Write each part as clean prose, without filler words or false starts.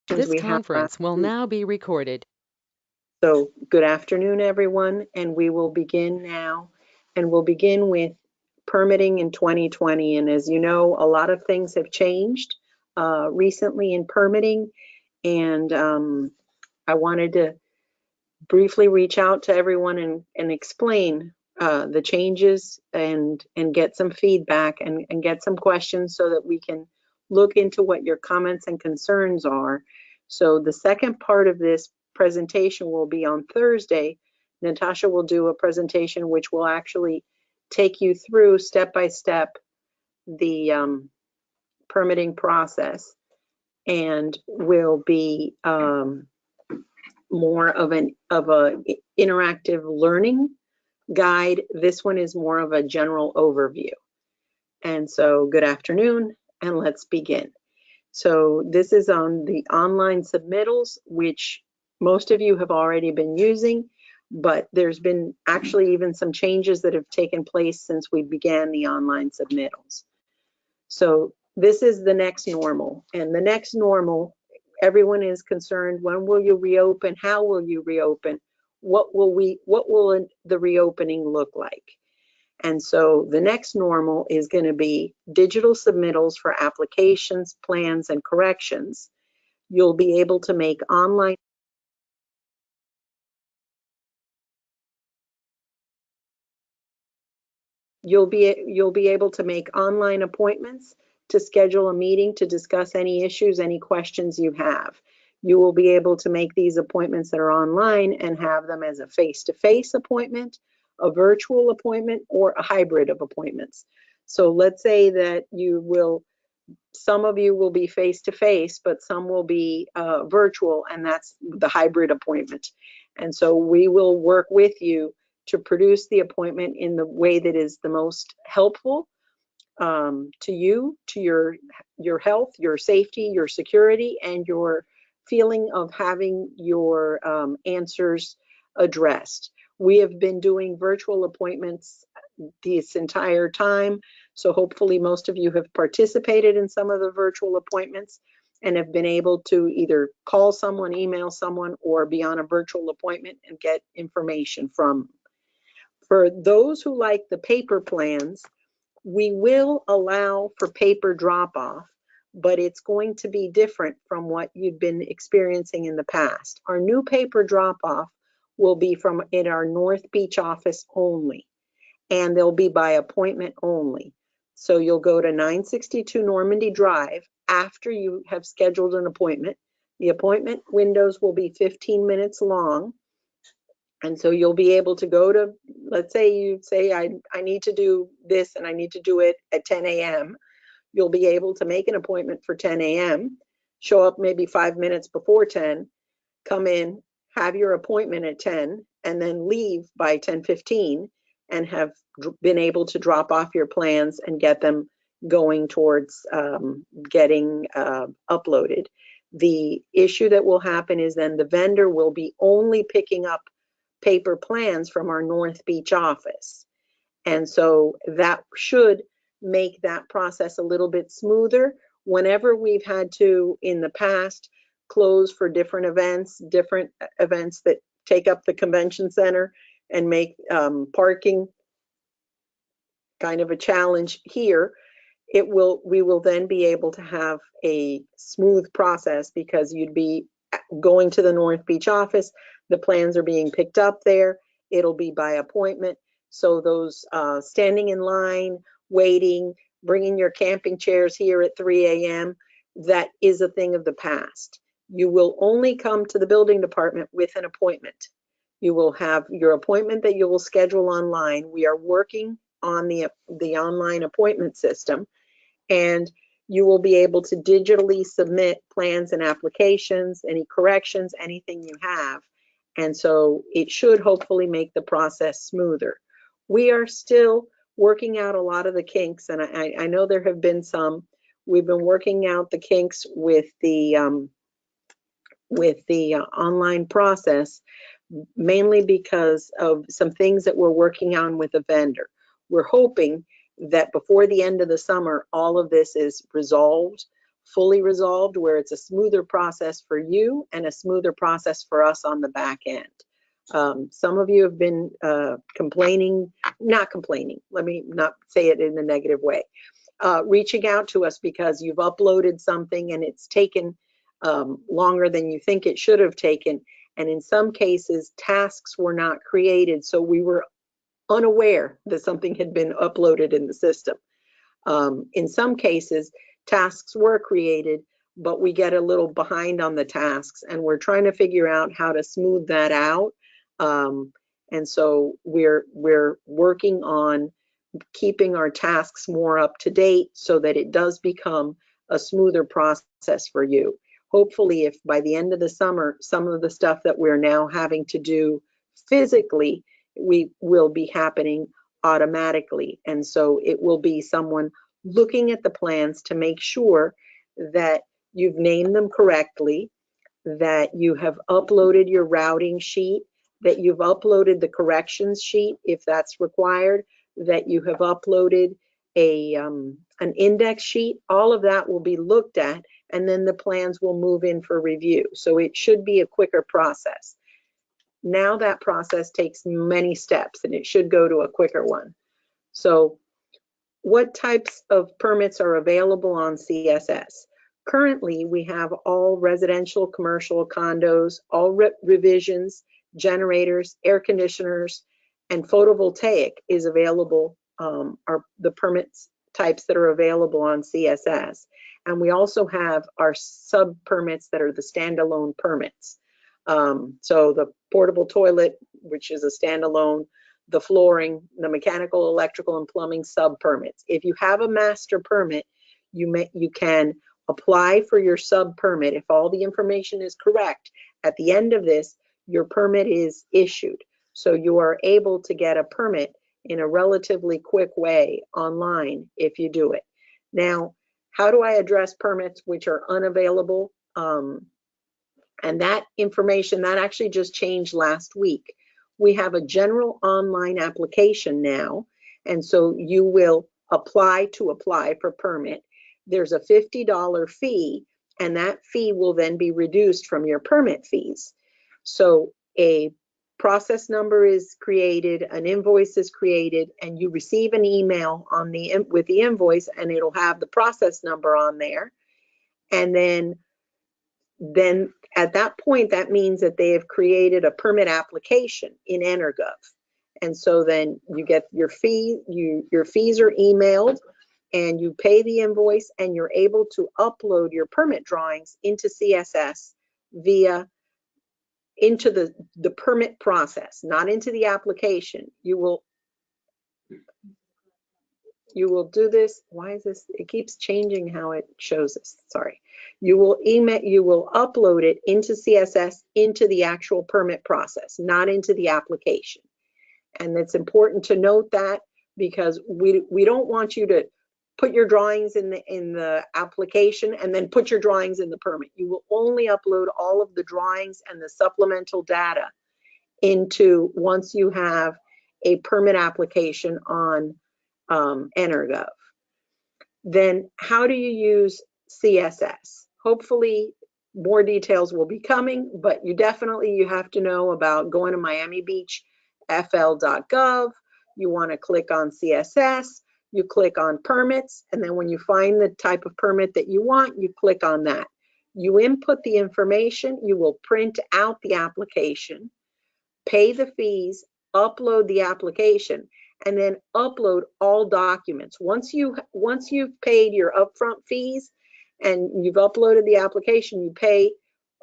This we have conference will now be recorded. So good afternoon, everyone, and we will begin now. And we'll begin with permitting in 2020. And as you know, a lot of things have changed recently in permitting. And I wanted to briefly reach out to everyone and explain the changes and get some feedback and get some questions so that we can look into what your comments and concerns are. So the second part of this presentation will be on Thursday. Natasha will do a presentation which will actually take you through step by step the permitting process, and will be more of a interactive learning guide. This one is more of a general overview. And so good afternoon, and let's begin. So this is on the online submittals, which most of you have already been using, but there's been actually even some changes that have taken place since we began the online submittals. So this is the next normal, and the next normal, everyone is concerned, when will you reopen? How will you reopen? What will the reopening look like? And so the next normal is going to be digital submittals for applications, plans, and corrections. You'll be able to make online you'll be able to make online appointments to schedule a meeting to discuss any issues, any questions you have. You will be able to make these appointments that are online and have them as a face-to-face appointment, a virtual appointment, or a hybrid of appointments. So let's say that some of you will be face-to-face, but some will be virtual, and that's the hybrid appointment. And so we will work with you to produce the appointment in the way that is the most helpful to you, to your health, your safety, your security, and your feeling of having your answers addressed. We have been doing virtual appointments this entire time, so hopefully most of you have participated in some of the virtual appointments and have been able to either call someone, email someone, or be on a virtual appointment and get information from them. For those who like the paper plans, we will allow for paper drop-off, but it's going to be different from what you've been experiencing in the past. Our new paper drop-off will be from in our North Beach office only, and they'll be by appointment only. So you'll go to 962 Normandy Drive after you have scheduled an appointment. The appointment windows will be 15 minutes long. And so you'll be able to go to, let's say you say, I need to do this and I need to do it at 10 a.m. You'll be able to make an appointment for 10 a.m., show up maybe 5 minutes before 10, come in, have your appointment at 10, and then leave by 10:15 and have been able to drop off your plans and get them going towards getting uploaded. The issue that will happen is then the vendor will be only picking up paper plans from our North Beach office. And so that should make that process a little bit smoother. Whenever we've had to, in the past, close for different events that take up the convention center and make parking kind of a challenge here, we will then be able to have a smooth process because you'd be going to the North Beach office, the plans are being picked up there, it'll be by appointment. So those standing in line, waiting, bringing your camping chairs here at 3 a.m., that is a thing of the past. You will only come to the building department with an appointment. You will have your appointment that you will schedule online. We are working on the online appointment system, and you will be able to digitally submit plans and applications, any corrections, anything you have. And so it should hopefully make the process smoother. We are still working out a lot of the kinks, and I know there have been some. We've been working out the kinks with the online process, mainly because of some things that we're working on with a vendor. We're hoping that before the end of the summer, all of this is resolved. fully resolved, where it's a smoother process for you and a smoother process for us on the back end. Some of you have been not complaining, let me not say it in a negative way, reaching out to us because you've uploaded something and it's taken longer than you think it should have taken. And in some cases, tasks were not created, so we were unaware that something had been uploaded in the system. In some cases, tasks were created, but we get a little behind on the tasks, and we're trying to figure out how to smooth that out. And so we're working on keeping our tasks more up to date so that it does become a smoother process for you. Hopefully, if by the end of the summer, some of the stuff that we're now having to do physically, we will be happening automatically. And so it will be someone looking at the plans to make sure that you've named them correctly, that you have uploaded your routing sheet, that you've uploaded the corrections sheet if that's required, that you have uploaded an index sheet. All of that will be looked at, and then the plans will move in for review. So it should be a quicker process. Now that process takes many steps, and it should go to a quicker one. So what types of permits are available on CSS? Currently, we have all residential, commercial, condos, all revisions, generators, air conditioners, and photovoltaic is available, are the permits types that are available on CSS. And we also have our sub permits that are the standalone permits. So the portable toilet, which is a standalone, the flooring, the mechanical, electrical, and plumbing sub permits. If you have a master permit, you can apply for your sub permit. If all the information is correct, at the end of this, your permit is issued. So you are able to get a permit in a relatively quick way online if you do it. Now, how do I address permits which are unavailable? And that information, that actually just changed last week. We have a general online application now, and so you will apply for permit. There's a $50 fee, and that fee will then be reduced from your permit fees. So a process number is created, an invoice is created, and you receive an email with the invoice, and it'll have the process number on there. And then at that point, that means that they have created a permit application in Energov. And so then you get your fee, your fees are emailed, and you pay the invoice, and you're able to upload your permit drawings into CSS into the permit process, not into the application. You will do this. Why is this? It keeps changing how it shows us. Sorry. You will upload it into CSS into the actual permit process, not into the application. And it's important to note that, because we don't want you to put your drawings in the application and then put your drawings in the permit. You will only upload all of the drawings and the supplemental data into once you have a permit application on Energov. Then how do you use CSS? Hopefully more details will be coming, but you have to know about going to miamibeachfl.gov. You want to click on CSS, you click on permits, and then when you find the type of permit that you want, you click on that. You input the information, you will print out the application, pay the fees, upload the application, and then upload all documents. Once you've paid your upfront fees and you've uploaded the application, you pay,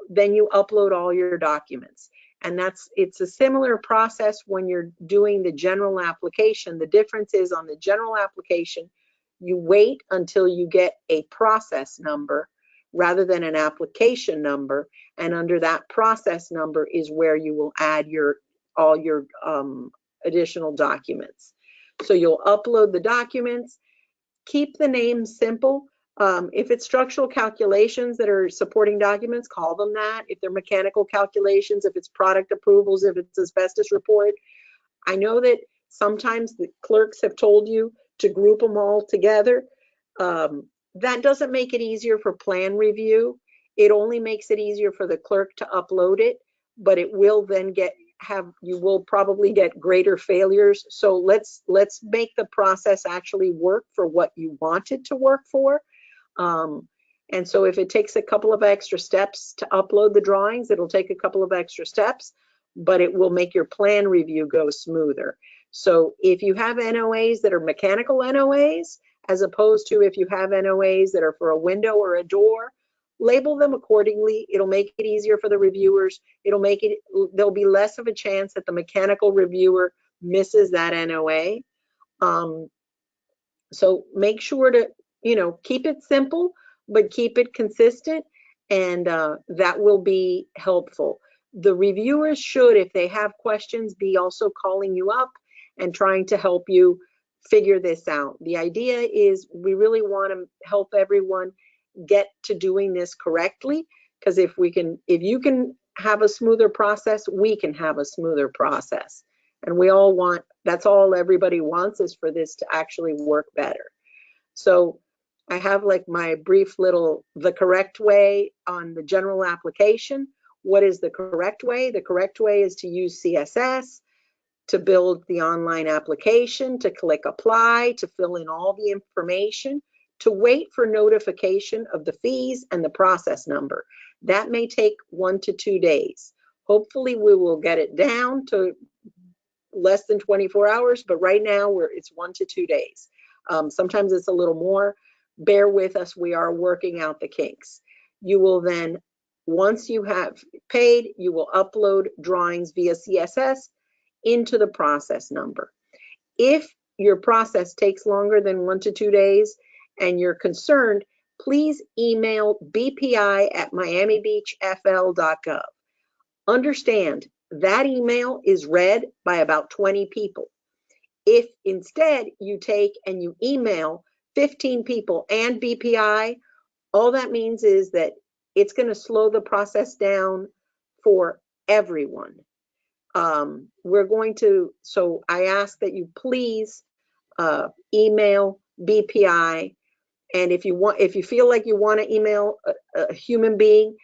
then you upload all your documents. And it's a similar process when you're doing the general application. The difference is on the general application, you wait until you get a process number rather than an application number. And under that process number is where you will add all your additional documents. So you'll upload the documents, keep the name simple. If it's structural calculations that are supporting documents, call them that. If they're mechanical calculations, if it's product approvals, if it's asbestos report. I know that sometimes the clerks have told you to group them all together. that doesn't make it easier for plan review. It only makes it easier for the clerk to upload it, but it will then you will probably get greater failures. So let's make the process actually work for what you want it to work for. And so if it takes a couple of extra steps to upload the drawings, it'll take a couple of extra steps, but it will make your plan review go smoother. So if you have NOAs that are mechanical NOAs, as opposed to if you have NOAs that are for a window or a door, label them accordingly. It'll make it easier for the reviewers. There'll be less of a chance that the mechanical reviewer misses that NOA. So make sure to, keep it simple, but keep it consistent, and that will be helpful. The reviewers should, if they have questions, be also calling you up and trying to help you figure this out. The idea is we really want to help everyone get to doing this correctly, because if you can have a smoother process, we can have a smoother process. And that's all everybody wants, is for this to actually work better. So I have like my brief little, the correct way on the general application. What is the correct way? The correct way is to use CSS, to build the online application, to click apply, to fill in all the information, to wait for notification of the fees and the process number. That may take 1 to 2 days. Hopefully we will get it down to less than 24 hours, but right now it's 1 to 2 days. Sometimes it's a little more. Bear with us, we are working out the kinks. You will then, once you have paid, you will upload drawings via CSS into the process number. If your process takes longer than 1 to 2 days and you're concerned, please email bpi@miamibeachfl.gov. Understand, that email is read by about 20 people. If instead you take and you email 15 people and BPI, all that means is that it's going to slow the process down for everyone. So I ask that you please email BPI, and if you feel like you want to email a human being,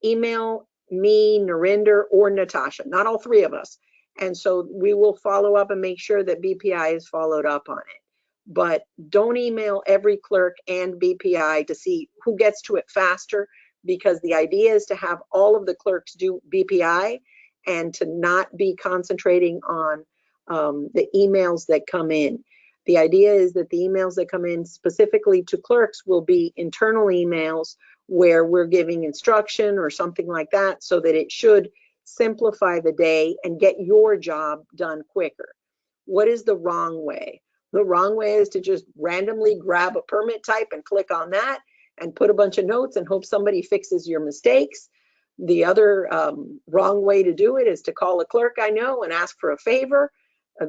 email me, Narinder, or Natasha, not all three of us. And so we will follow up and make sure that BPI is followed up on it. But don't email every clerk and BPI to see who gets to it faster, because the idea is to have all of the clerks do BPI and to not be concentrating on the emails that come in. The idea is that the emails that come in specifically to clerks will be internal emails where we're giving instruction or something like that, so that it should simplify the day and get your job done quicker. What is the wrong way? The wrong way is to just randomly grab a permit type and click on that and put a bunch of notes and hope somebody fixes your mistakes. The other wrong way to do it is to call a clerk I know and ask for a favor.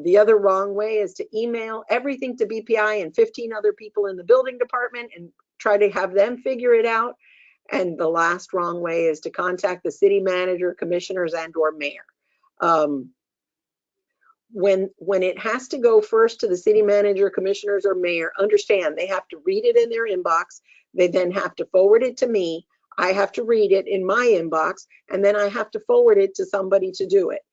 The other wrong way is to email everything to BPI and 15 other people in the building department and try to have them figure it out. And the last wrong way is to contact the city manager, commissioners, and/or mayor. When it has to go first to the city manager, commissioners, or mayor, understand they have to read it in their inbox. They then have to forward it to me. I have to read it in my inbox, and then I have to forward it to somebody to do it.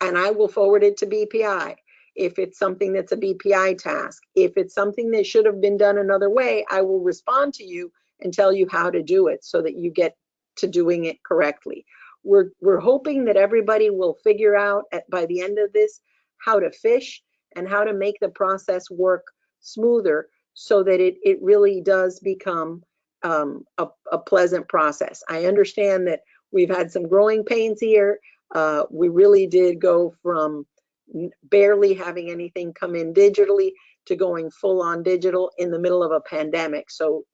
And I will forward it to BPI if it's something that's a BPI task. If it's something that should have been done another way, I will respond to you and tell you how to do it so that you get to doing it correctly. We're hoping that everybody will figure out by the end of this how to fish and how to make the process work smoother, so that it really does become a pleasant process. I understand that we've had some growing pains here. We really did go from barely having anything come in digitally to going full on digital in the middle of a pandemic. So,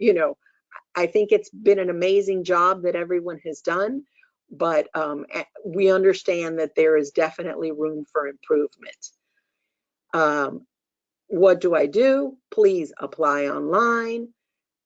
I think it's been an amazing job that everyone has done, but we understand that there is definitely room for improvement. What do I do? Please apply online,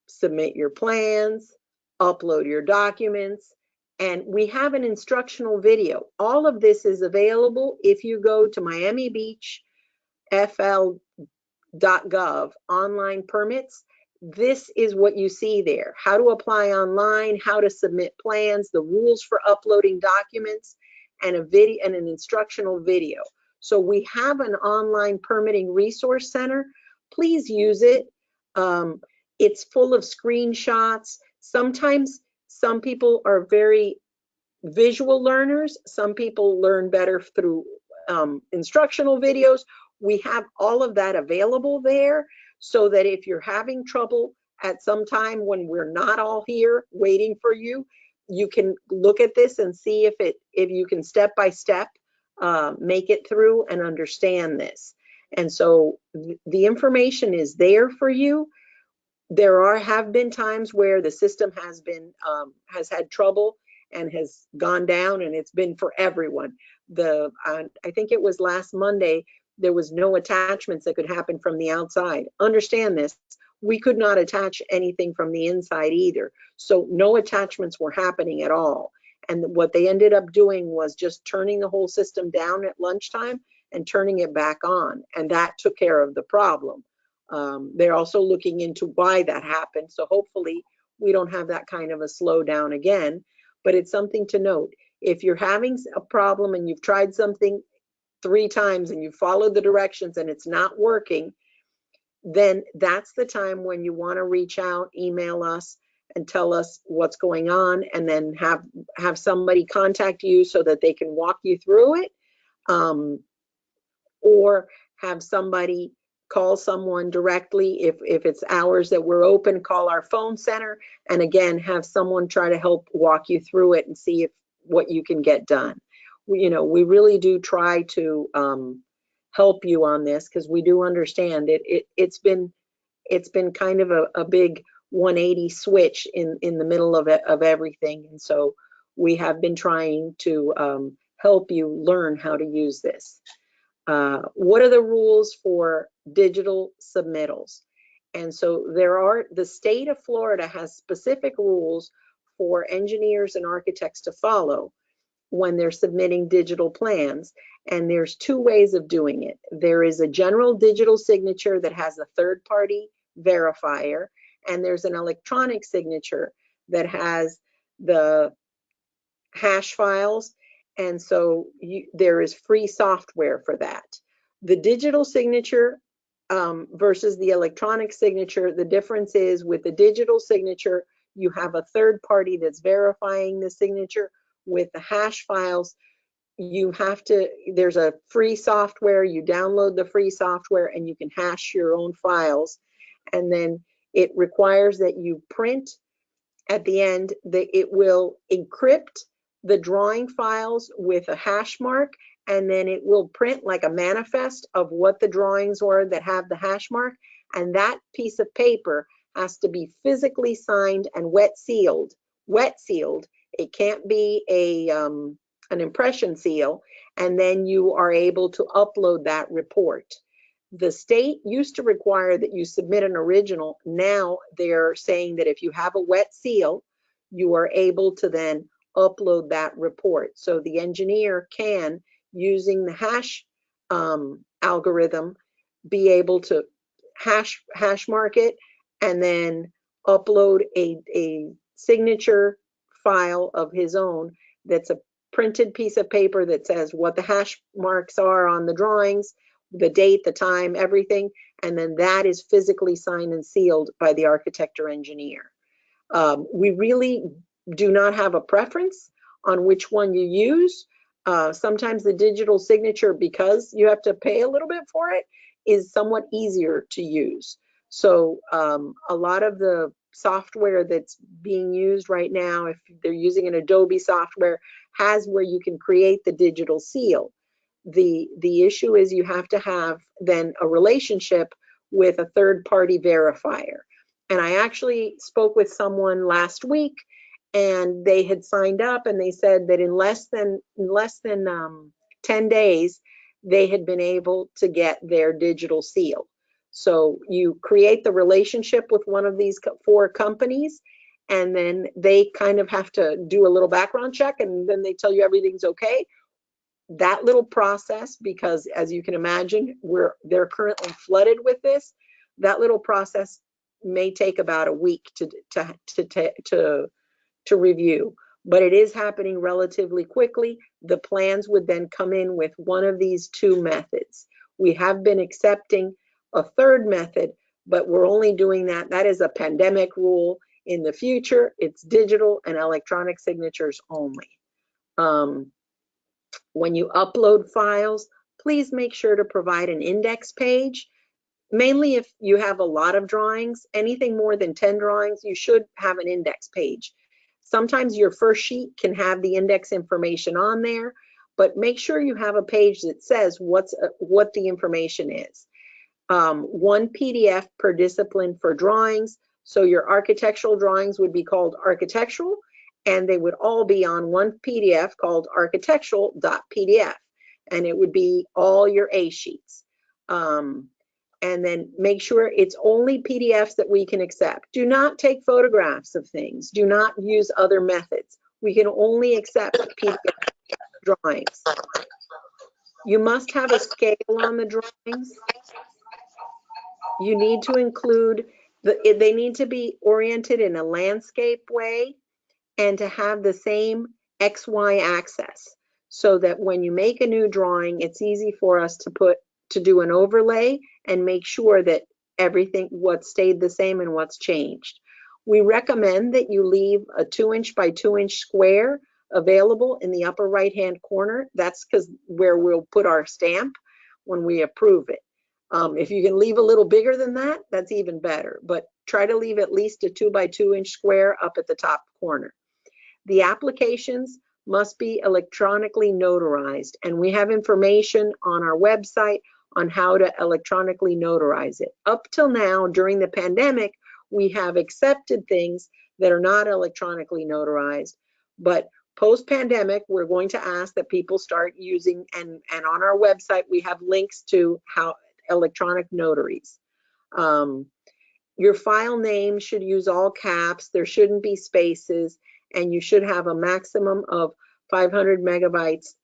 submit your plans, upload your documents, and we have an instructional video. All of this is available if you go to miamibeachfl.gov online permits, this is what you see there: how to apply online, how to submit plans, the rules for uploading documents, and a video and an instructional video. So we have an online permitting resource center. Please use it. It's full of screenshots. Sometimes some people are very visual learners. Some people learn better through instructional videos. We have all of that available there, so that if you're having trouble at some time when we're not all here waiting for you, you can look at this and see if you can step by step make it through and understand this. And so the information is there for you. There have been times where the system has had trouble and has gone down, and it's been for everyone. I think it was last Monday, there was no attachments that could happen from the outside. Understand this, we could not attach anything from the inside either. So no attachments were happening at all. And what they ended up doing was just turning the whole system down at lunchtime and turning it back on. And that took care of the problem. They're also looking into why that happened. So hopefully we don't have that kind of a slowdown again. But it's something to note. If you're having a problem and you've tried something 3 times and you followed the directions and it's not working, then that's the time when you want to reach out, email us, and tell us what's going on, and then have somebody contact you so that they can walk you through it, or have somebody call someone directly. If it's hours that we're open, call our phone center, and again, have someone try to help walk you through it and see what you can get done. We really do try to help you on this, because we do understand it's been kind of a big 180 switch in the middle of everything. And so we have been trying to help you learn how to use this. What are the rules for digital submittals? And so the state of Florida has specific rules for engineers and architects to follow when they're submitting digital plans. And there's 2 ways of doing it. There is a general digital signature that has a third-party verifier, and there's an electronic signature that has the hash files. And so there is free software for that. The digital signature versus the electronic signature, the difference is with the digital signature, you have a third party that's verifying the signature. With the hash files, there's a free software, you download the free software and you can hash your own files. And then it requires that you print at the end, it will encrypt the drawing files with a hash mark, and then it will print like a manifest of what the drawings were that have the hash mark. And that piece of paper has to be physically signed and wet sealed. It can't be an impression seal. And then you are able to upload that report. The state used to require that you submit an original. Now they're saying that if you have a wet seal, you are able to then upload that report. So the engineer can, using the hash algorithm, be able to hash mark it and then upload a signature file of his own that's a printed piece of paper that says what the hash marks are on the drawings, the date, the time, everything, and then that is physically signed and sealed by the architect or engineer. We really do not have a preference on which one you use. Sometimes the digital signature, because you have to pay a little bit for it, is somewhat easier to use. So a lot of the software that's being used right now, if they're using an Adobe software, has where you can create the digital seal. The issue is you have to have then a relationship with a third-party verifier. And I actually spoke with someone last week, and they had signed up, and they said that in less than 10 days, they had been able to get their digital seal. So you create the relationship with one of these 4 companies, and then they kind of have to do a little background check, and then they tell you everything's okay. That little process, because as you can imagine, they're currently flooded with this, that little process may take about a week to review, but it is happening relatively quickly. The plans would then come in with one of these two methods. We have been accepting a third method, but we're only doing that. That is a pandemic rule. In the future, it's digital and electronic signatures only. When you upload files, please make sure to provide an index page. Mainly if you have a lot of drawings, anything more than 10 drawings, you should have an index page. Sometimes your first sheet can have the index information on there, but make sure you have a page that says what the information is. One PDF per discipline for drawings. So your architectural drawings would be called architectural, and they would all be on one PDF called architectural.pdf, and it would be all your A sheets. And then make sure it's only PDFs that we can accept. Do not take photographs of things. Do not use other methods. We can only accept PDF drawings. You must have a scale on the drawings. You need to include, they need to be oriented in a landscape way and to have the same XY axis so that when you make a new drawing, it's easy for us to do an overlay and make sure that everything, what stayed the same and what's changed. We recommend that you leave a 2" by 2" square available in the upper right-hand corner. That's because where we'll put our stamp when we approve it. If you can leave a little bigger than that, that's even better, but try to leave at least a 2 by 2" square up at the top corner. The applications must be electronically notarized, and we have information on our website on how to electronically notarize it. Up till now, during the pandemic, we have accepted things that are not electronically notarized, but post-pandemic, we're going to ask that people start using, and on our website, we have links to how electronic notaries. Your file name should use all caps. There shouldn't be spaces, and you should have a maximum of 500 megabytes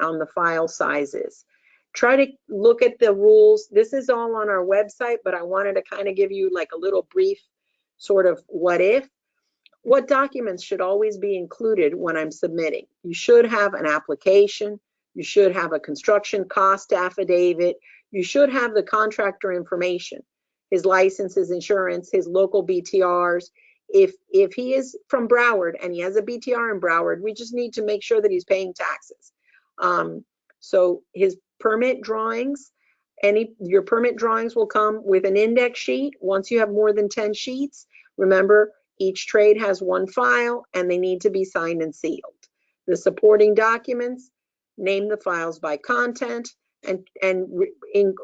on the file sizes. Try to look at the rules. This is all on our website, but I wanted to kind of give you like a little brief sort of what if. What documents should always be included when I'm submitting? You should have an application. You should have a construction cost affidavit. You should have the contractor information, his license, his insurance, his local BTRs. If he is from Broward and he has a BTR in Broward, we just need to make sure that he's paying taxes. So his permit drawings, your permit drawings will come with an index sheet. Once you have more than 10 sheets, remember, each trade has one file and they need to be signed and sealed. The supporting documents, name the files by content, and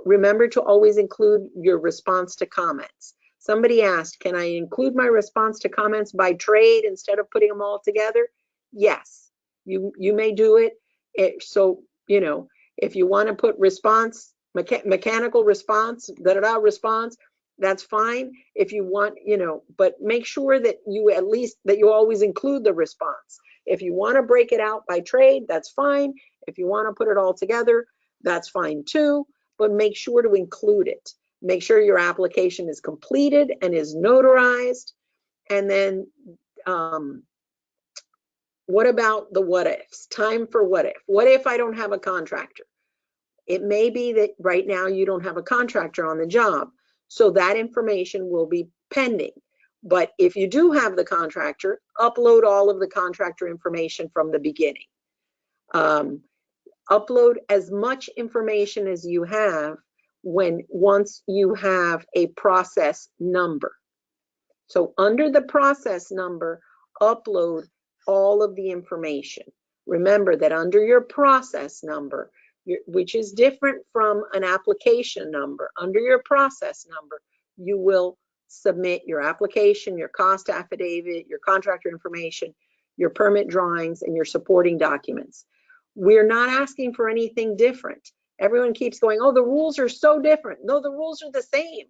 remember to always include your response to comments. Somebody asked, can I include my response to comments by trade instead of putting them all together? Yes, you may do it. So, you know, if you want to put response, mechanical response, response, that's fine. If you want, you know, but make sure that you at least, that you always include the response. If you want to break it out by trade, that's fine. If you want to put it all together, that's fine too, but make sure to include it. Make sure your application is completed and is notarized. And then what about the what ifs? Time for what if. What if I don't have a contractor? It may be that right now you don't have a contractor on the job, so that information will be pending. But if you do have the contractor, upload all of the contractor information from the beginning. Upload as much information as you have once you have a process number. So under the process number, upload all of the information. Remember that under your process number, which is different from an application number, under your process number, you will submit your application, your cost affidavit, your contractor information, your permit drawings, and your supporting documents. We're not asking for anything different. Everyone keeps going, oh, the rules are so different. No, the rules are the same.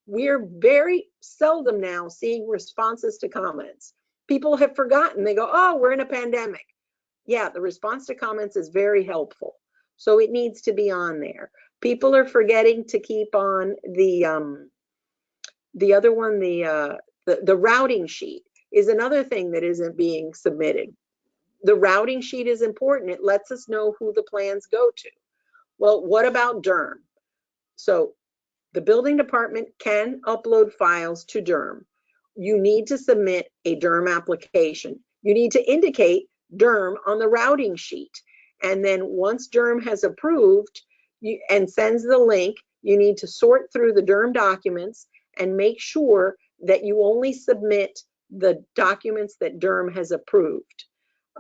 We're very seldom now seeing responses to comments. People have forgotten. They go, oh, we're in a pandemic. Yeah, the response to comments is very helpful. So it needs to be on there. People are forgetting to keep on The other one, the routing sheet is another thing that isn't being submitted. The routing sheet is important. It lets us know who the plans go to. Well, what about DERM? So the building department can upload files to DERM. You need to submit a DERM application. You need to indicate DERM on the routing sheet. And then once DERM has approved and sends the link, you need to sort through the DERM documents and make sure that you only submit the documents that DERM has approved.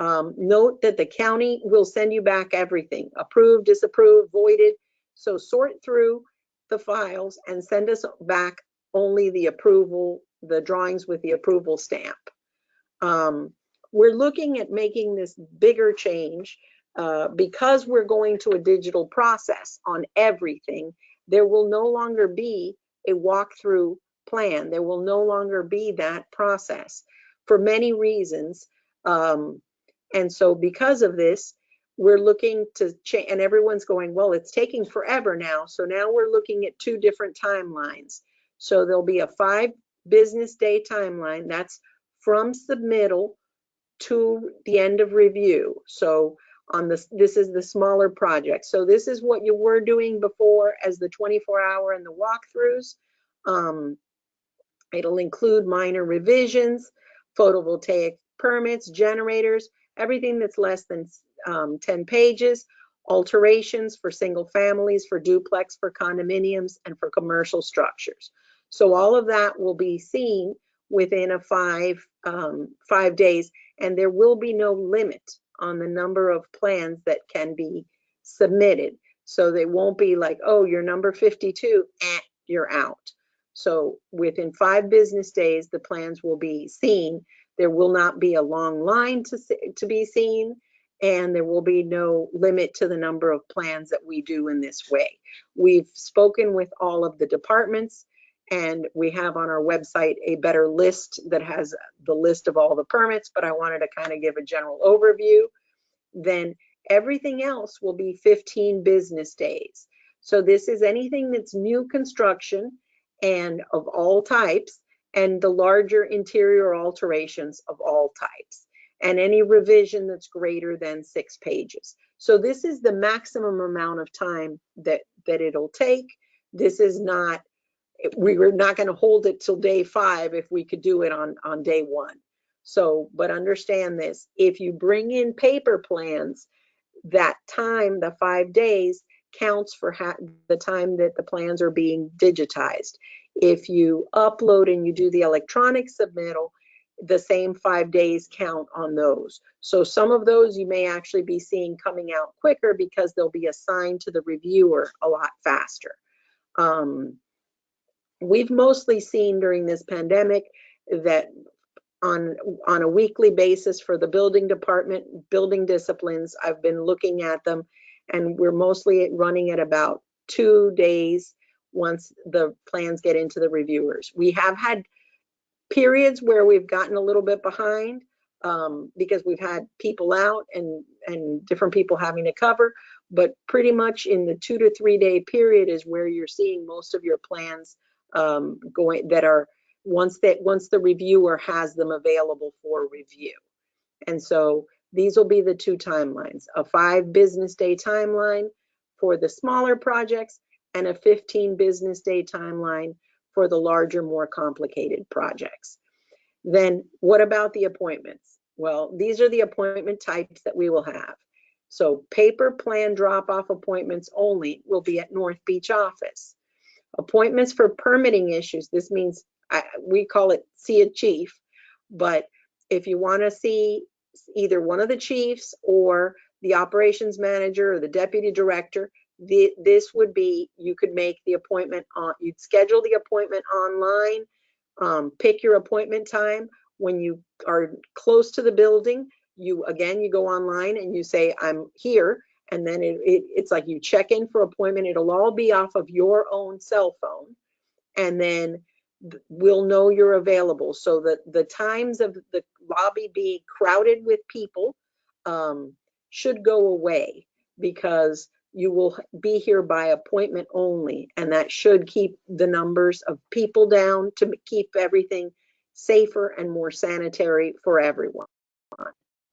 Note that the county will send you back everything: approved, disapproved, voided. So sort through the files and send us back only the approval, the drawings with the approval stamp. We're looking at making this bigger change because we're going to a digital process on everything. There will no longer be a walkthrough plan. There will no longer be that process for many reasons. And so because of this, we're looking to change, and everyone's going, well, it's taking forever now. So now we're looking at 2 different timelines. So there'll be a 5 business day timeline. That's from submittal to the end of review. So on this is the smaller project. So this is what you were doing before as the 24-hour and the walkthroughs. It'll include minor revisions, photovoltaic permits, generators, everything that's less than 10 pages, alterations for single families, for duplex, for condominiums, and for commercial structures. So all of that will be seen within a 5 days, and there will be no limit on the number of plans that can be submitted. So they won't be like, oh, you're number 52, you're out. So within 5 business days, the plans will be seen. There will not be a long line to be seen, and there will be no limit to the number of plans that we do in this way. We've spoken with all of the departments, and we have on our website a better list that has the list of all the permits, but I wanted to kind of give a general overview. Then everything else will be 15 business days. So this is anything that's new construction and of all types, and the larger interior alterations of all types, and any revision that's greater than 6 pages. So this is the maximum amount of time that it'll take. This is not, we were not going to hold it till day 5 if we could do it on day 1. So, but understand this, if you bring in paper plans, that time, the 5 days, counts for the time that the plans are being digitized. If you upload and you do the electronic submittal, the same 5 days count on those. So some of those you may actually be seeing coming out quicker because they'll be assigned to the reviewer a lot faster. We've mostly seen during this pandemic that on a weekly basis for the building department, building disciplines, I've been looking at them, and we're mostly running at about 2 days once the plans get into the reviewers. We have had periods where we've gotten a little bit behind because we've had people out and different people having to cover, but pretty much in the 2 to 3 day period is where you're seeing most of your plans going, that are once the reviewer has them available for review. And so these will be the 2 timelines: a 5 business day timeline for the smaller projects and a 15 business day timeline for the larger, more complicated projects. Then what about the appointments? Well, these are the appointment types that we will have. So paper plan drop-off appointments only will be at North Beach office. Appointments for permitting issues, this means we call it see a chief, but if you want to see either one of the chiefs or the operations manager or the deputy director, this would be, you could make the appointment on, you'd schedule the appointment online, pick your appointment time. When you are close to the building, you go online and you say, I'm here. And then it's like you check in for appointment. It'll all be off of your own cell phone. And then we'll know you're available. So that the times of the lobby being crowded with people should go away, because You will be here by appointment only, and that should keep the numbers of people down to keep everything safer and more sanitary for everyone.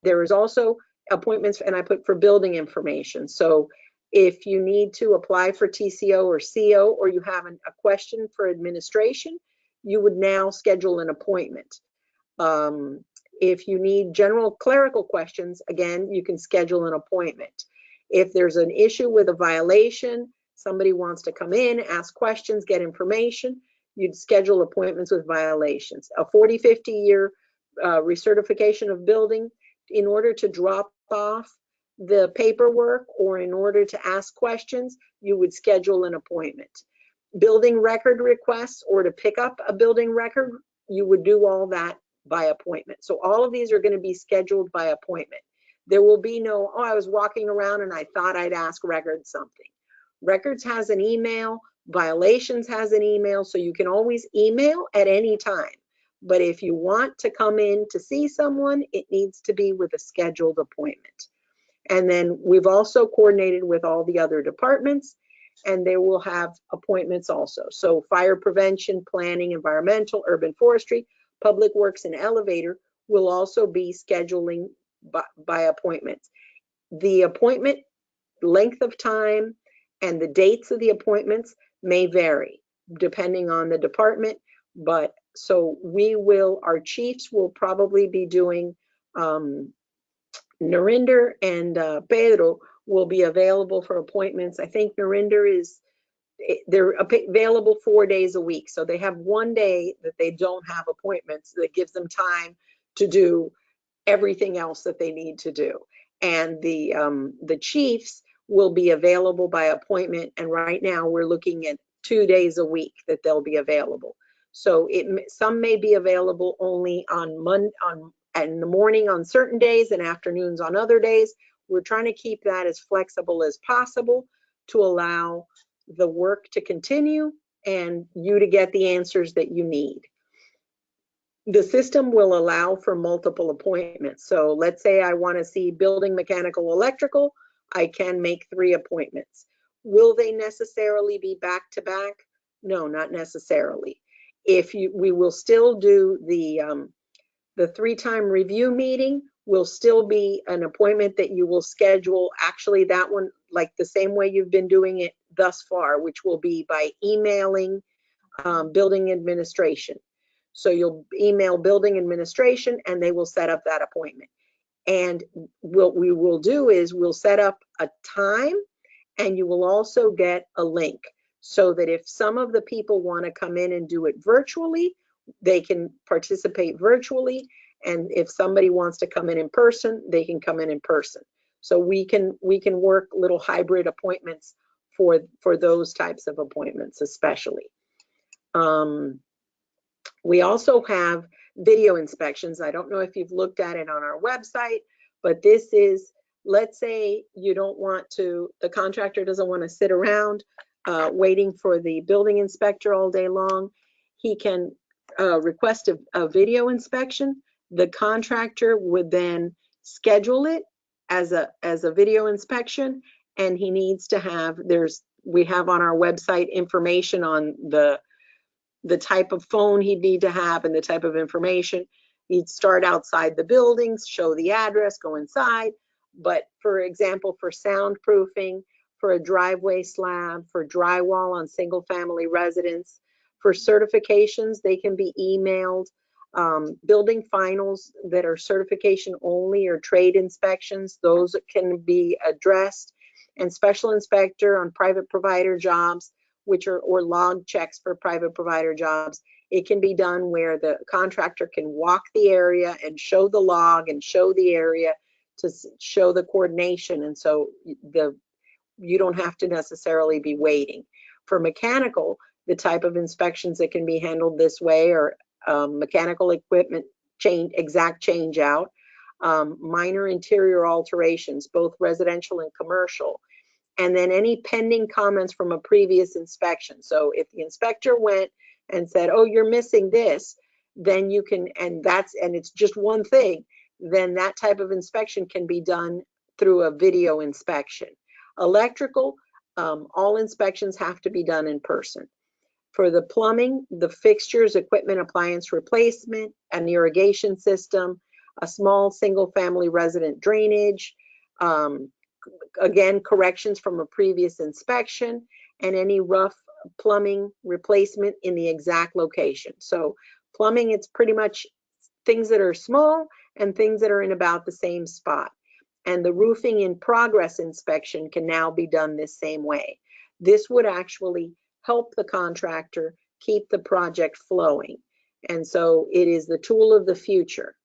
There is also appointments, and I put for building information. So if you need to apply for TCO or CO, or you have a question for administration, you would now schedule an appointment. If you need general clerical questions, again, you can schedule an appointment. If there's an issue with a violation, somebody wants to come in, ask questions, get information, you'd schedule appointments with violations. A 40, 50-year recertification of building, in order to drop off the paperwork or in order to ask questions, you would schedule an appointment. Building record requests or to pick up a building record, you would do all that by appointment. So all of these are going to be scheduled by appointment. There will be no, oh, I was walking around and I thought I'd ask records something. Records has an email, violations has an email, so you can always email at any time. But if you want to come in to see someone, it needs to be with a scheduled appointment. And then we've also coordinated with all the other departments, and they will have appointments also. So fire prevention, planning, environmental, urban forestry, public works, and elevator will also be scheduling by appointments. The appointment length of time and the dates of the appointments may vary depending on the department, but so our chiefs will probably be doing, Narinder and Pedro will be available for appointments. I think Narinder they're available 4 days a week. So they have one day that they don't have appointments that gives them time to do everything else that they need to do. And the chiefs will be available by appointment. And right now we're looking at 2 days a week that they'll be available. So some may be available only in the morning on certain days and afternoons on other days. We're trying to keep that as flexible as possible to allow the work to continue and you to get the answers that you need. The system will allow for multiple appointments. So let's say I want to see building, mechanical, electrical, I can make 3 appointments. Will they necessarily be back to back? No, not necessarily. We will still do the 3-time review meeting will still be an appointment that you will schedule. Actually, that one, like the same way you've been doing it thus far, which will be by emailing building administration. So you'll email building administration and they will set up that appointment. And what we will do is we'll set up a time and you will also get a link so that if some of the people want to come in and do it virtually, they can participate virtually. And if somebody wants to come in person, they can come in person. So we can work little hybrid appointments for those types of appointments, especially. We also have video inspections. I don't know if you've looked at it on our website, but this is, let's say you don't want to, the contractor doesn't want to sit around waiting for the building inspector all day long. He can request a video inspection. The contractor would then schedule it as a video inspection, and he needs to have, we have on our website information on the type of phone he'd need to have and the type of information. He'd start outside the buildings, show the address, go inside. But for example, for soundproofing, for a driveway slab, for drywall on single family residence, for certifications, they can be emailed. Building finals that are certification only or trade inspections, those can be addressed. And special inspector on private provider jobs, or log checks for private provider jobs. It can be done where the contractor can walk the area and show the log and show the area to show the coordination. And so you don't have to necessarily be waiting. For mechanical, the type of inspections that can be handled this way are mechanical equipment exact change out, minor interior alterations, both residential and commercial, and then any pending comments from a previous inspection. So if the inspector went and said, oh, you're missing this, then you can, and it's just one thing, then that type of inspection can be done through a video inspection. Electrical, all inspections have to be done in person. For the plumbing, the fixtures, equipment, appliance replacement, an irrigation system, a small single-family resident drainage, again, corrections from a previous inspection, and any rough plumbing replacement in the exact location. So plumbing, it's pretty much things that are small and things that are in about the same spot. And the roofing in progress inspection can now be done this same way. This would actually help the contractor keep the project flowing. And so it is the tool of the future.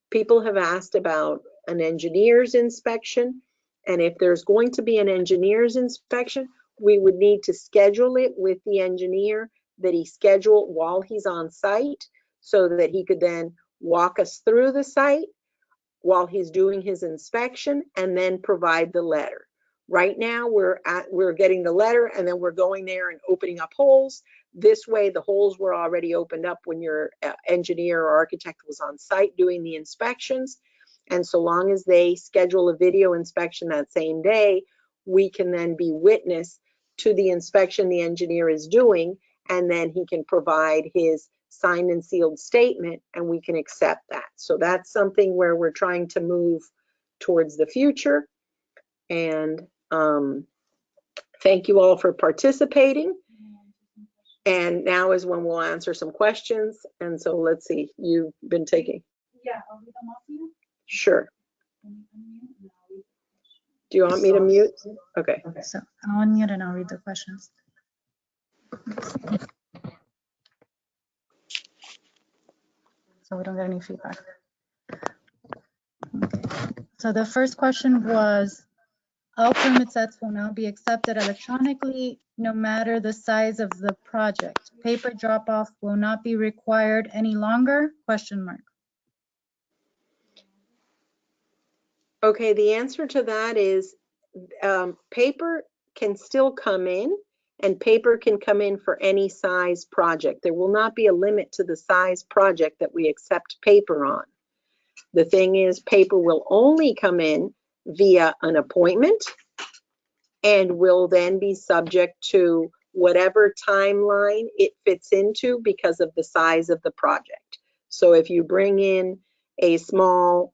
People have asked about an engineer's inspection. And if there's going to be an engineer's inspection, we would need to schedule it with the engineer that he scheduled while he's on site so that he could then walk us through the site while he's doing his inspection and then provide the letter. Right now, we're getting the letter and then we're going there and opening up holes. This way, the holes were already opened up when your engineer or architect was on site doing the inspections. And so long as they schedule a video inspection that same day, we can then be witness to the inspection the engineer is doing, and then he can provide his signed and sealed statement and we can accept that. So that's something where we're trying to move towards the future. And thank you all for participating. And now is when we'll answer some questions. And so let's see, you've been taking. Yeah, I'll read them off to you. Sure. Do you want me to mute? Okay. So I'll unmute and I'll read the questions. So we don't get any feedback. Okay. So the first question was, all permit sets will now be accepted electronically, no matter the size of the project. Paper drop-off will not be required any longer? Question mark. Okay, the answer to that is paper can still come in, and paper can come in for any size project. There will not be a limit to the size project that we accept paper on. The thing is, paper will only come in via an appointment and will then be subject to whatever timeline it fits into because of the size of the project. So if you bring in a small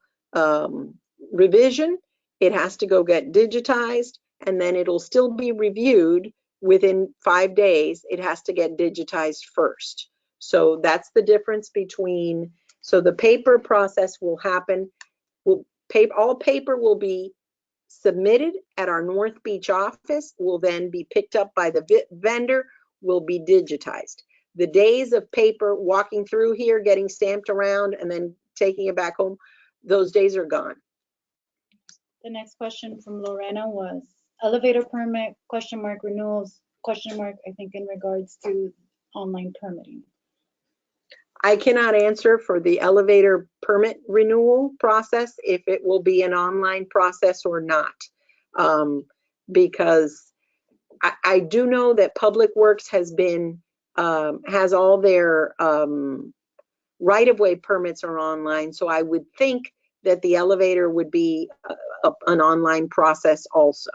revision, it has to go get digitized, and then it'll still be reviewed within 5 days. It has to get digitized first. So that's the difference between, so the paper process will happen, all paper will be submitted at our North Beach office, will then be picked up by the vendor, will be digitized. The days of paper walking through here, getting stamped around, and then taking it back home, those days are gone. The next question from Lorena was elevator permit, question mark, renewals, question mark, I think in regards to online permitting. I cannot answer for the elevator permit renewal process, if it will be an online process or not. Because I do know that Public Works has been, has all their right-of-way permits are online. So I would think that the elevator would be an online process also.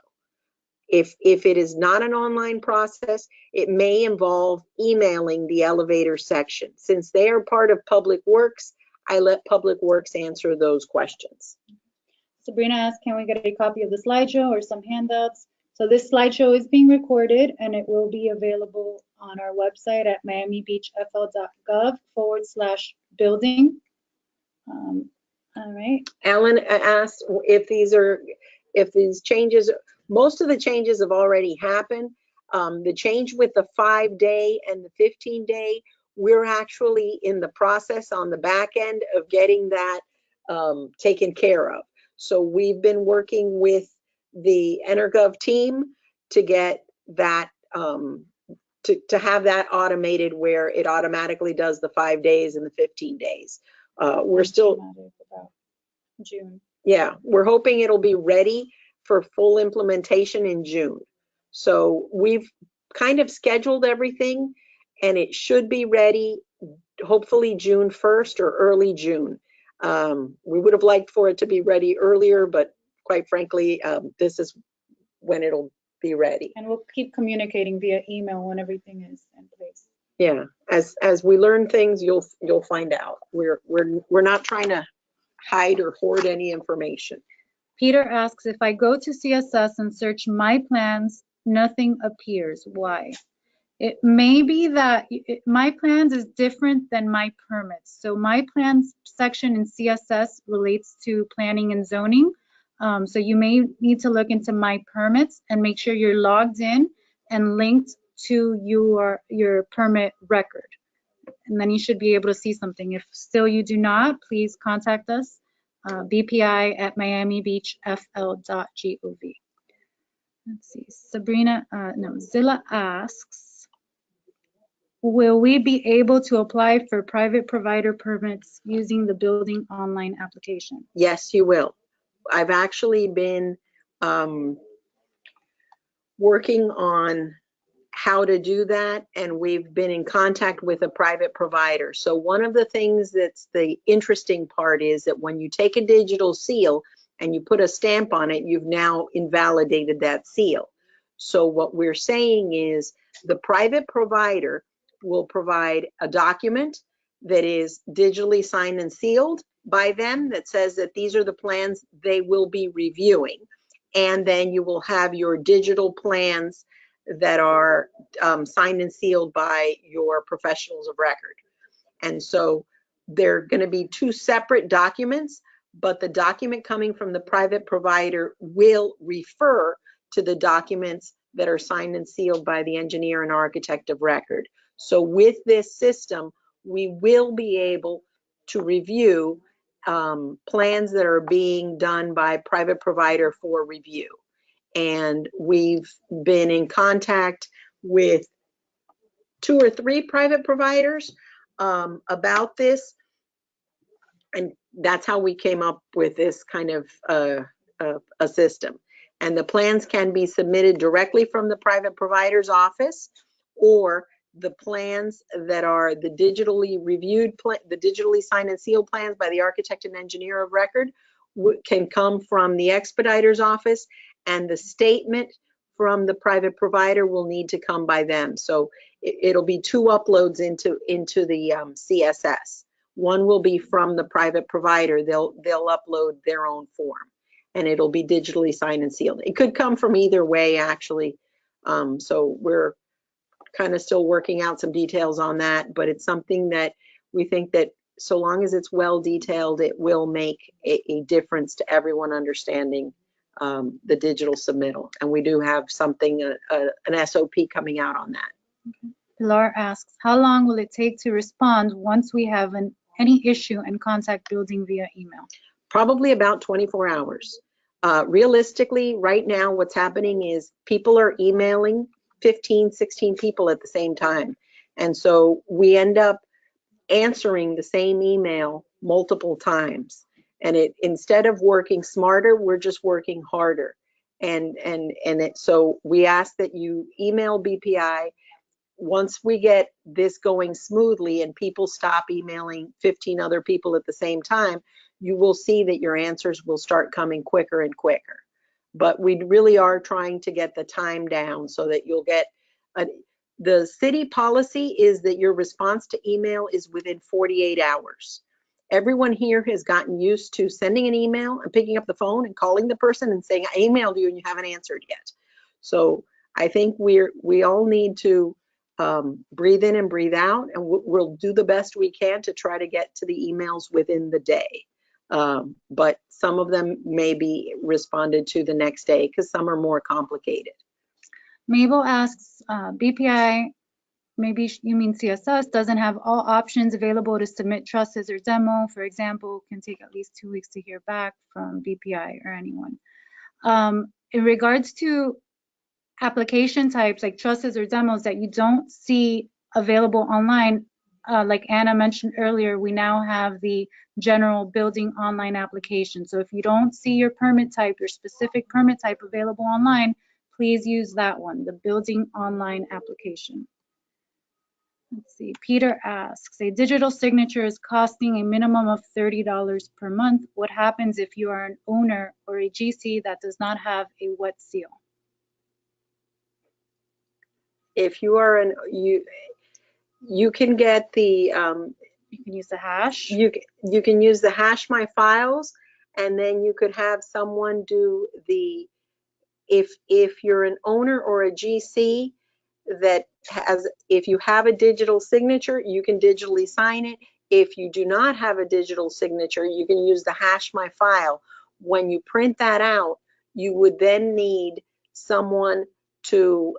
If it is not an online process, it may involve emailing the elevator section. Since they are part of Public Works, I let Public Works answer those questions. Sabrina asked, can we get a copy of the slideshow or some handouts? So this slideshow is being recorded and it will be available on our website at miamibeachfl.gov/building. All right. Alan asked if these changes, most of the changes have already happened. The change with the 5-day and the 15-day, we're actually in the process on the back end of getting that taken care of. So we've been working with the Energov team to get that, to have that automated where it automatically does the 5 days and the 15 days. We're still, about June. yeah, we're hoping it'll be ready for full implementation in June. So we've kind of scheduled everything and it should be ready hopefully June 1st or early June. We would have liked for it to be ready earlier, but quite frankly, this is when it'll be ready. And we'll keep communicating via email when everything is in place. Yeah, as we learn things, you'll find out. We're not trying to hide or hoard any information. Peter asks, if I go to CSS and search my plans, nothing appears. Why? It may be that my plans is different than my permits. So my plans section in CSS relates to planning and zoning. So you may need to look into my permits and make sure you're logged in and linked to your permit record. And then you should be able to see something. If still you do not, please contact us, bpi@miamibeachfl.gov. Let's see, Zilla asks, will we be able to apply for private provider permits using the building online application? Yes, you will. I've actually been working on how to do that, and we've been in contact with a private provider. So one of the things that's the interesting part is that when you take a digital seal and you put a stamp on it, you've now invalidated that seal. So what we're saying is the private provider will provide a document that is digitally signed and sealed by them that says that these are the plans they will be reviewing. And then you will have your digital plans that are signed and sealed by your professionals of record. And so they're going to be two separate documents, but the document coming from the private provider will refer to the documents that are signed and sealed by the engineer and architect of record. So with this system, we will be able to review plans that are being done by private provider for review. And we've been in contact with 2 or 3 private providers about this. And that's how we came up with this kind of a system. And the plans can be submitted directly from the private provider's office, or the plans that are the digitally reviewed, the digitally signed and sealed plans by the architect and engineer of record can come from the expediter's office, and the statement from the private provider will need to come by them. So it'll be 2 uploads into the CSS. One will be from the private provider. They'll upload their own form, and it'll be digitally signed and sealed. It could come from either way, actually. So we're kind of still working out some details on that, but it's something that we think that so long as it's well detailed, it will make a difference to everyone understanding the digital submittal. And we do have something, an SOP coming out on that. Okay. Pilar asks, how long will it take to respond once we have any issue and contact building via email? Probably about 24 hours. Realistically, right now, what's happening is people are emailing 15, 16 people at the same time. And so we end up answering the same email multiple times. And instead of working smarter, we're just working harder. So we ask that you email BPI. Once we get this going smoothly and people stop emailing 15 other people at the same time, you will see that your answers will start coming quicker and quicker. But we really are trying to get the time down so that you'll get the city policy is that your response to email is within 48 hours. Everyone here has gotten used to sending an email and picking up the phone and calling the person and saying, I emailed you and you haven't answered yet. So I think we all need to breathe in and breathe out, and we'll do the best we can to try to get to the emails within the day. But some of them may be responded to the next day because some are more complicated. Mabel asks, BPI, maybe you mean CSS, doesn't have all options available to submit trusses or demo. For example, can take at least 2 weeks to hear back from BPI or anyone. In regards to application types like trusses or demos that you don't see available online, like Anna mentioned earlier, we now have the general building online application. So if you don't see your permit type, your specific permit type available online, please use that one, the building online application. Let's see, Peter asks, a digital signature is costing a minimum of $30 per month. What happens if you are an owner or a GC that does not have a wet seal? If you are you can get the, You can use the hash. you can use the hash my files, and then you could have someone do the, if you're an owner or a GC that has, if you have a digital signature, you can digitally sign it. If you do not have a digital signature, you can use the hash my file. When you print that out, you would then need someone to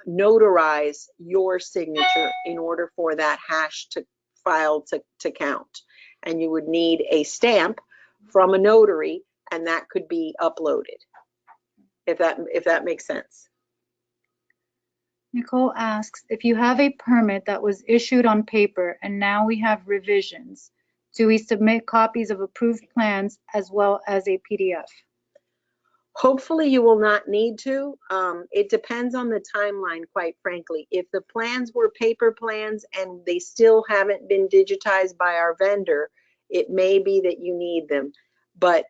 notarize your signature in order for that hash to file to count. And you would need a stamp from a notary, and that could be uploaded, if that makes sense. Nicole asks, if you have a permit that was issued on paper and now we have revisions, do we submit copies of approved plans as well as a PDF? Hopefully you will not need to. It depends on the timeline, quite frankly. If the plans were paper plans and they still haven't been digitized by our vendor, it may be that you need them. But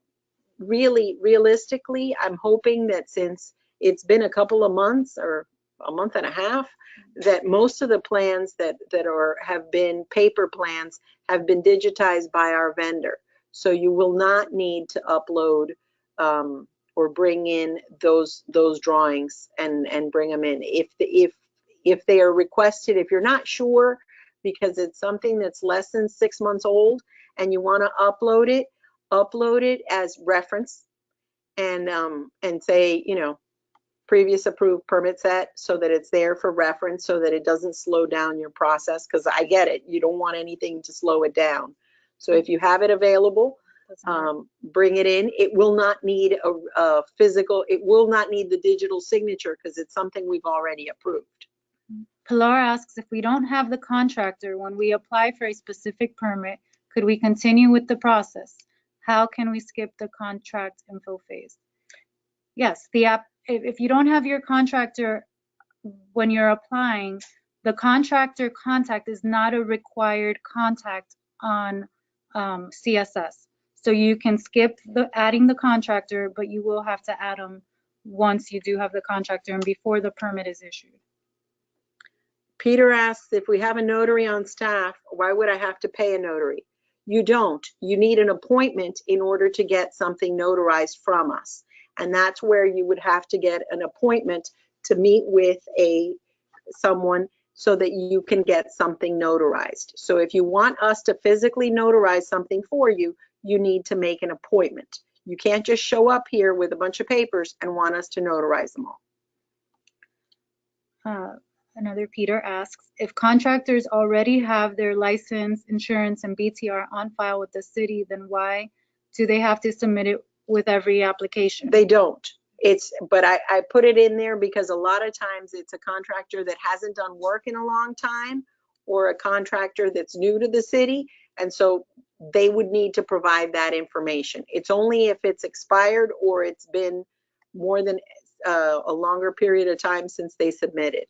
really, realistically, I'm hoping that since it's been a couple of months or a month and a half, that most of the plans that have been paper plans have been digitized by our vendor. So you will not need to upload or bring in those drawings and bring them in. If they are requested, if you're not sure because it's something that's less than 6 months old and you want to upload it as reference and say, you know, previous approved permit set, so that it's there for reference, so that it doesn't slow down your process, because I get it, you don't want anything to slow it down. So if you have it available, bring it in. It will not need a physical, it will not need the digital signature because it's something we've already approved. Pilar asks, if we don't have the contractor when we apply for a specific permit, could we continue with the process? How can we skip the contract info phase? Yes, if you don't have your contractor when you're applying, the contractor contact is not a required contact on CSS. So you can skip adding the contractor, but you will have to add them once you do have the contractor and before the permit is issued. Peter asks, if we have a notary on staff, why would I have to pay a notary? You don't. You need an appointment in order to get something notarized from us. And that's where you would have to get an appointment to meet with someone so that you can get something notarized. So if you want us to physically notarize something for you, you need to make an appointment. You can't just show up here with a bunch of papers and want us to notarize them all. Another Peter asks, if contractors already have their license, insurance, and BTR on file with the city, then why do they have to submit it with every application? They don't. But I put it in there because a lot of times it's a contractor that hasn't done work in a long time, or a contractor that's new to the city, and so they would need to provide that information. It's only if it's expired or it's been more than a longer period of time since they submitted.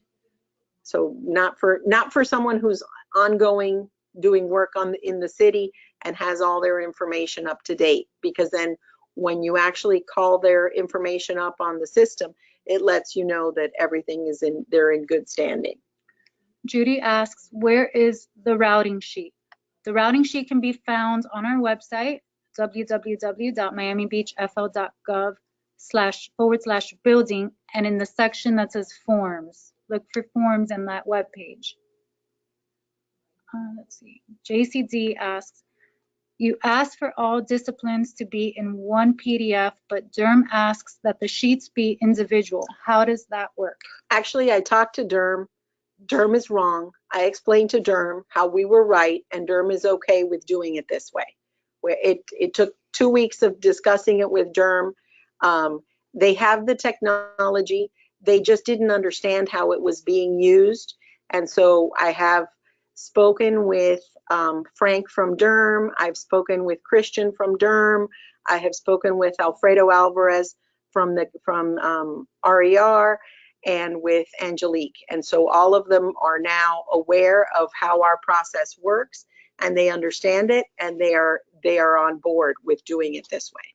So not for someone who's ongoing doing work in the city and has all their information up to date, because then when you actually call their information up on the system, it lets you know that everything is they're in good standing. Judy asks, where is the routing sheet? The routing sheet can be found on our website, www.miamibeachfl.gov//building, and in the section that says forms. Look for forms in that web page. Let's see. JCD asks, you ask for all disciplines to be in one PDF, but Derm asks that the sheets be individual. How does that work? Actually, I talked to Derm. Derm is wrong. I explained to Derm how we were right, and Derm is okay with doing it this way. It took 2 weeks of discussing it with Derm. They have the technology. They just didn't understand how it was being used. And so I have spoken with Frank from Derm. I've spoken with Christian from Derm. I have spoken with Alfredo Alvarez from RER, and with Angelique. And so all of them are now aware of how our process works, and they understand it, and they are on board with doing it this way.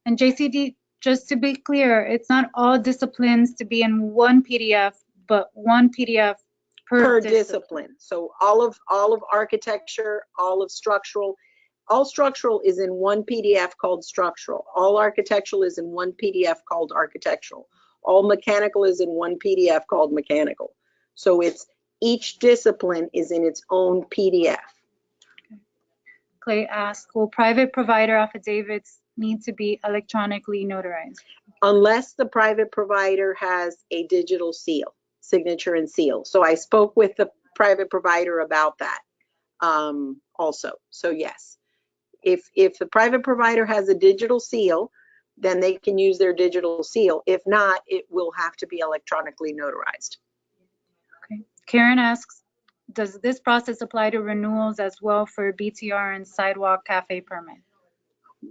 And JCD, just to be clear, it's not all disciplines to be in one PDF, but one PDF per discipline. discipline. So all of architecture, all structural is in one PDF called structural. All architectural is in one PDF called architectural. All mechanical is in one PDF called mechanical. So it's each discipline is in its own PDF. Clay asks, will private provider affidavits need to be electronically notarized? Unless the private provider has a digital seal, signature and seal. So I spoke with the private provider about that also. So yes, if the private provider has a digital seal, then they can use their digital seal. If not, it will have to be electronically notarized. Okay. Karen asks, does this process apply to renewals as well for BTR and sidewalk cafe permit?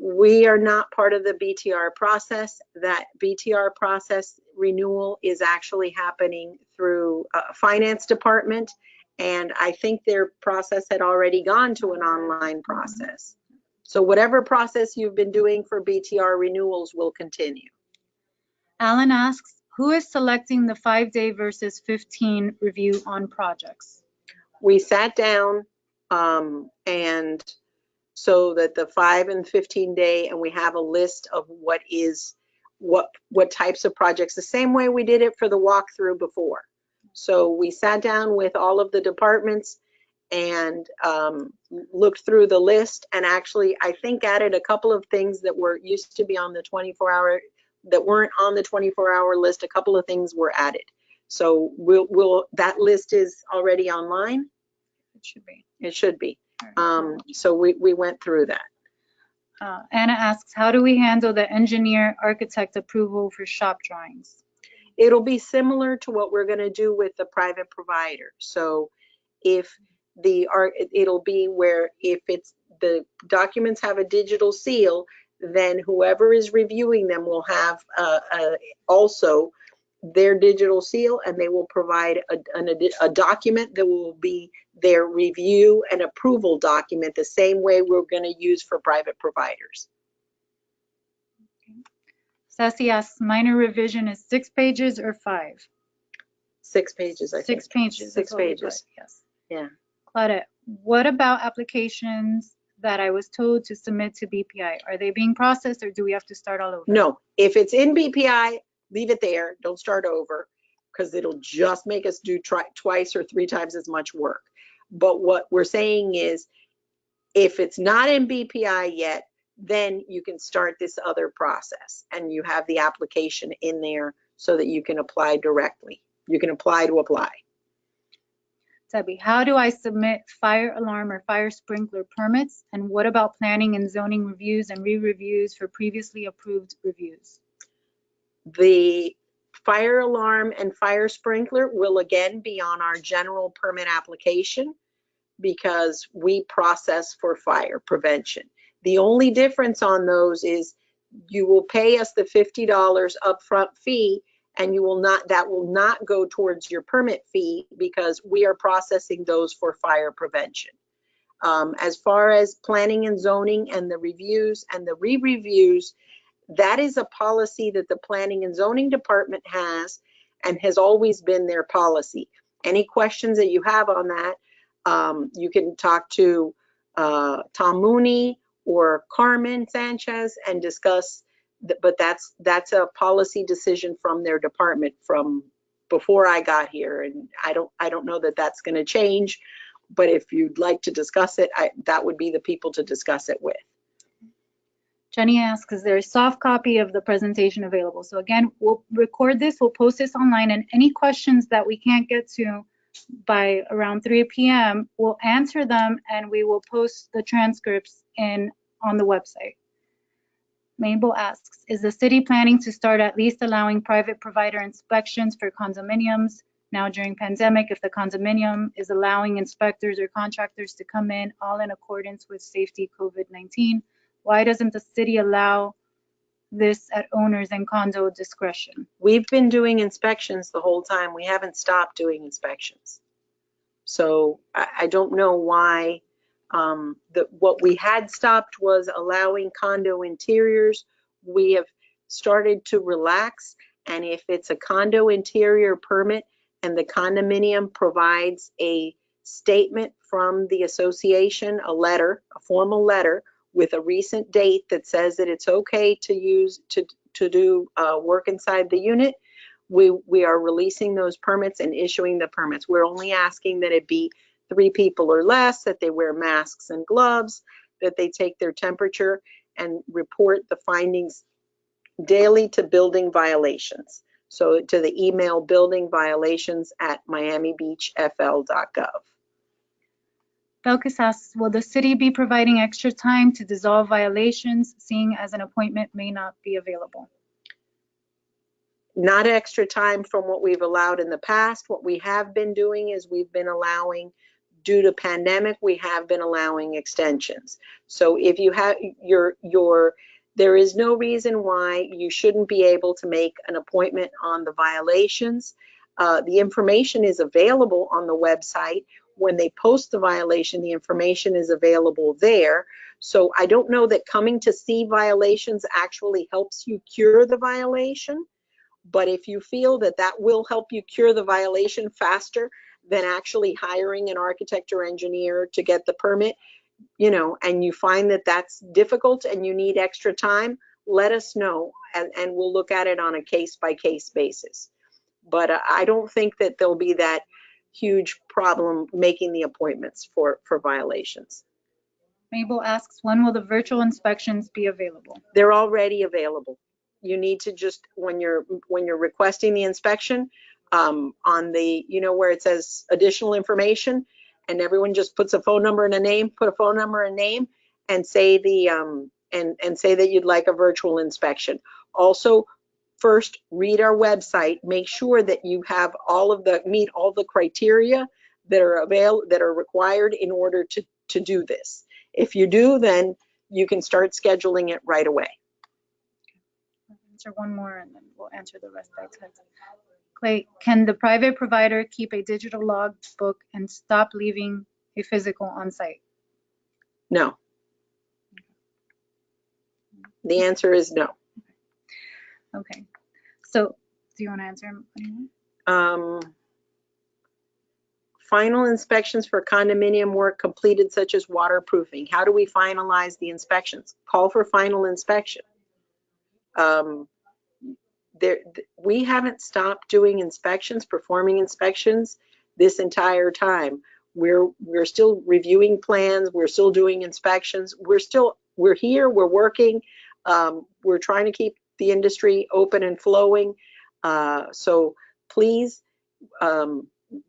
We are not part of the BTR process. That BTR process renewal is actually happening through finance department. And I think their process had already gone to an online process. So whatever process you've been doing for BTR renewals will continue. Alan asks, who is selecting the 5-day versus 15 review on projects? We sat down and so that the 5 and 15 day, and we have a list of what types of projects, the same way we did it for the walkthrough before. So we sat down with all of the departments and looked through the list, and actually I think added a couple of things that were used to be on the 24-hour that weren't on the 24-hour list. A couple of things were added. So that list is already online. It should be. It should be. So we went through that. Anna asks, how do we handle the engineer architect approval for shop drawings? It'll be similar to what we're going to do with the private provider. So it'll be where if it's the documents have a digital seal, then whoever is reviewing them will have also their digital seal, and they will provide a document that will be their review and approval document, the same way we're going to use for private providers. Sassy asks, minor revision is 6 pages or 5? 6 pages, I think. 6 pages. 6 pages. Yes. Yeah. Claudette, what about applications that I was told to submit to BPI? Are they being processed or do we have to start all over? No, if it's in BPI, leave it there. Don't start over, because it'll just make us do twice or 3 times as much work. But what we're saying is, if it's not in BPI yet, then you can start this other process, and you have the application in there so that you can apply directly. You can apply to apply. Debbie, how do I submit fire alarm or fire sprinkler permits? And what about planning and zoning reviews and re-reviews for previously approved reviews? The fire alarm and fire sprinkler will again be on our general permit application, because we process for fire prevention. The only difference on those is you will pay us the $50 upfront fee, and that will not go towards your permit fee, because we are processing those for fire prevention. As far as planning and zoning and the reviews and the re-reviews, that is a policy that the planning and zoning department has and has always been their policy. Any questions that you have on that, you can talk to Tom Mooney or Carmen Sanchez and discuss, but that's a policy decision from their department from before I got here, and I don't know that that's going to change, but if you'd like to discuss it, that would be the people to discuss it with. Jenny asks, is there a soft copy of the presentation available? So again, we'll record this, we'll post this online, and any questions that we can't get to by around 3 p.m., we'll answer them and we will post the transcripts on the website. Mabel asks, is the city planning to start at least allowing private provider inspections for condominiums now during pandemic, if the condominium is allowing inspectors or contractors to come in all in accordance with safety COVID-19? Why doesn't the city allow this at owners and condo discretion? We've been doing inspections the whole time. We haven't stopped doing inspections. So I don't know why. What we had stopped was allowing condo interiors. We have started to relax, and if it's a condo interior permit and the condominium provides a statement from the association, a letter, a formal letter with a recent date that says that it's okay to do work inside the unit, we are releasing those permits and issuing the permits. We're only asking that it be 3 people or less, that they wear masks and gloves, that they take their temperature and report the findings daily to building violations. So to the email building violations at miamibeachfl.gov. Belkis asks, will the city be providing extra time to dissolve violations, seeing as an appointment may not be available? Not extra time from what we've allowed in the past. What we have been doing is we've been allowing, due to pandemic, we have been allowing extensions. So if you have there is no reason why you shouldn't be able to make an appointment on the violations. The information is available on the website. When they post the violation, the information is available there. So I don't know that coming to see violations actually helps you cure the violation. But if you feel that that will help you cure the violation faster than actually hiring an architect or engineer to get the permit, and you find that that's difficult and you need extra time, let us know, and we'll look at it on a case-by-case basis. But I don't think that there'll be that huge problem making the appointments for violations. Mabel asks, when will the virtual inspections be available? They're already available. You need to just, when you're requesting the inspection, on the, where it says additional information, and everyone just puts a phone number and a name, put a phone number and name, and say and say that you'd like a virtual inspection. Also, first read our website, make sure that you have meet all the criteria that are required in order to do this. If you do, then you can start scheduling it right away. I'll answer one more and then we'll answer the rest by text. Clay, can the private provider keep a digital log book and stop leaving a physical on site? No. The answer is no. Okay. So do you want to answer? Final inspections for condominium work completed, such as waterproofing. How do we finalize the inspections? Call for final inspection. We haven't stopped doing inspections, performing inspections this entire time. We're still reviewing plans. We're still doing inspections. We're here. We're working. We're trying to keep the industry open and flowing. So please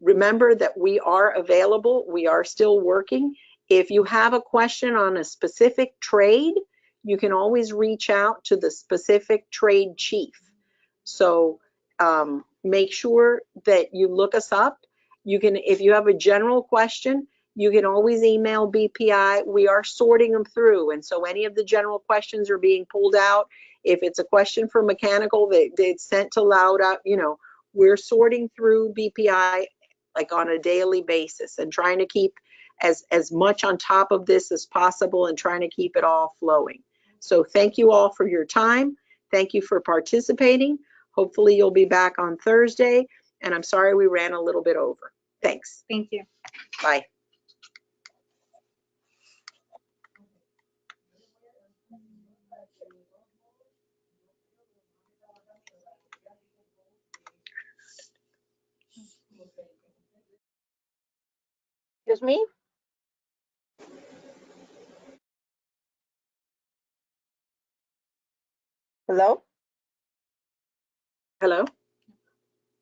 remember that we are available. We are still working. If you have a question on a specific trade, you can always reach out to the specific trade chief. So make sure that you look us up. If you have a general question, you can always email BPI. We are sorting them through, and so any of the general questions are being pulled out. If it's a question for mechanical, it's sent to Lauda. We're sorting through BPI like on a daily basis and trying to keep as much on top of this as possible and trying to keep it all flowing. So thank you all for your time. Thank you for participating. Hopefully you'll be back on Thursday, and I'm sorry we ran a little bit over. Thanks. Thank you. Bye. Excuse me? Hello? Hello?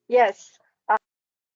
Yes.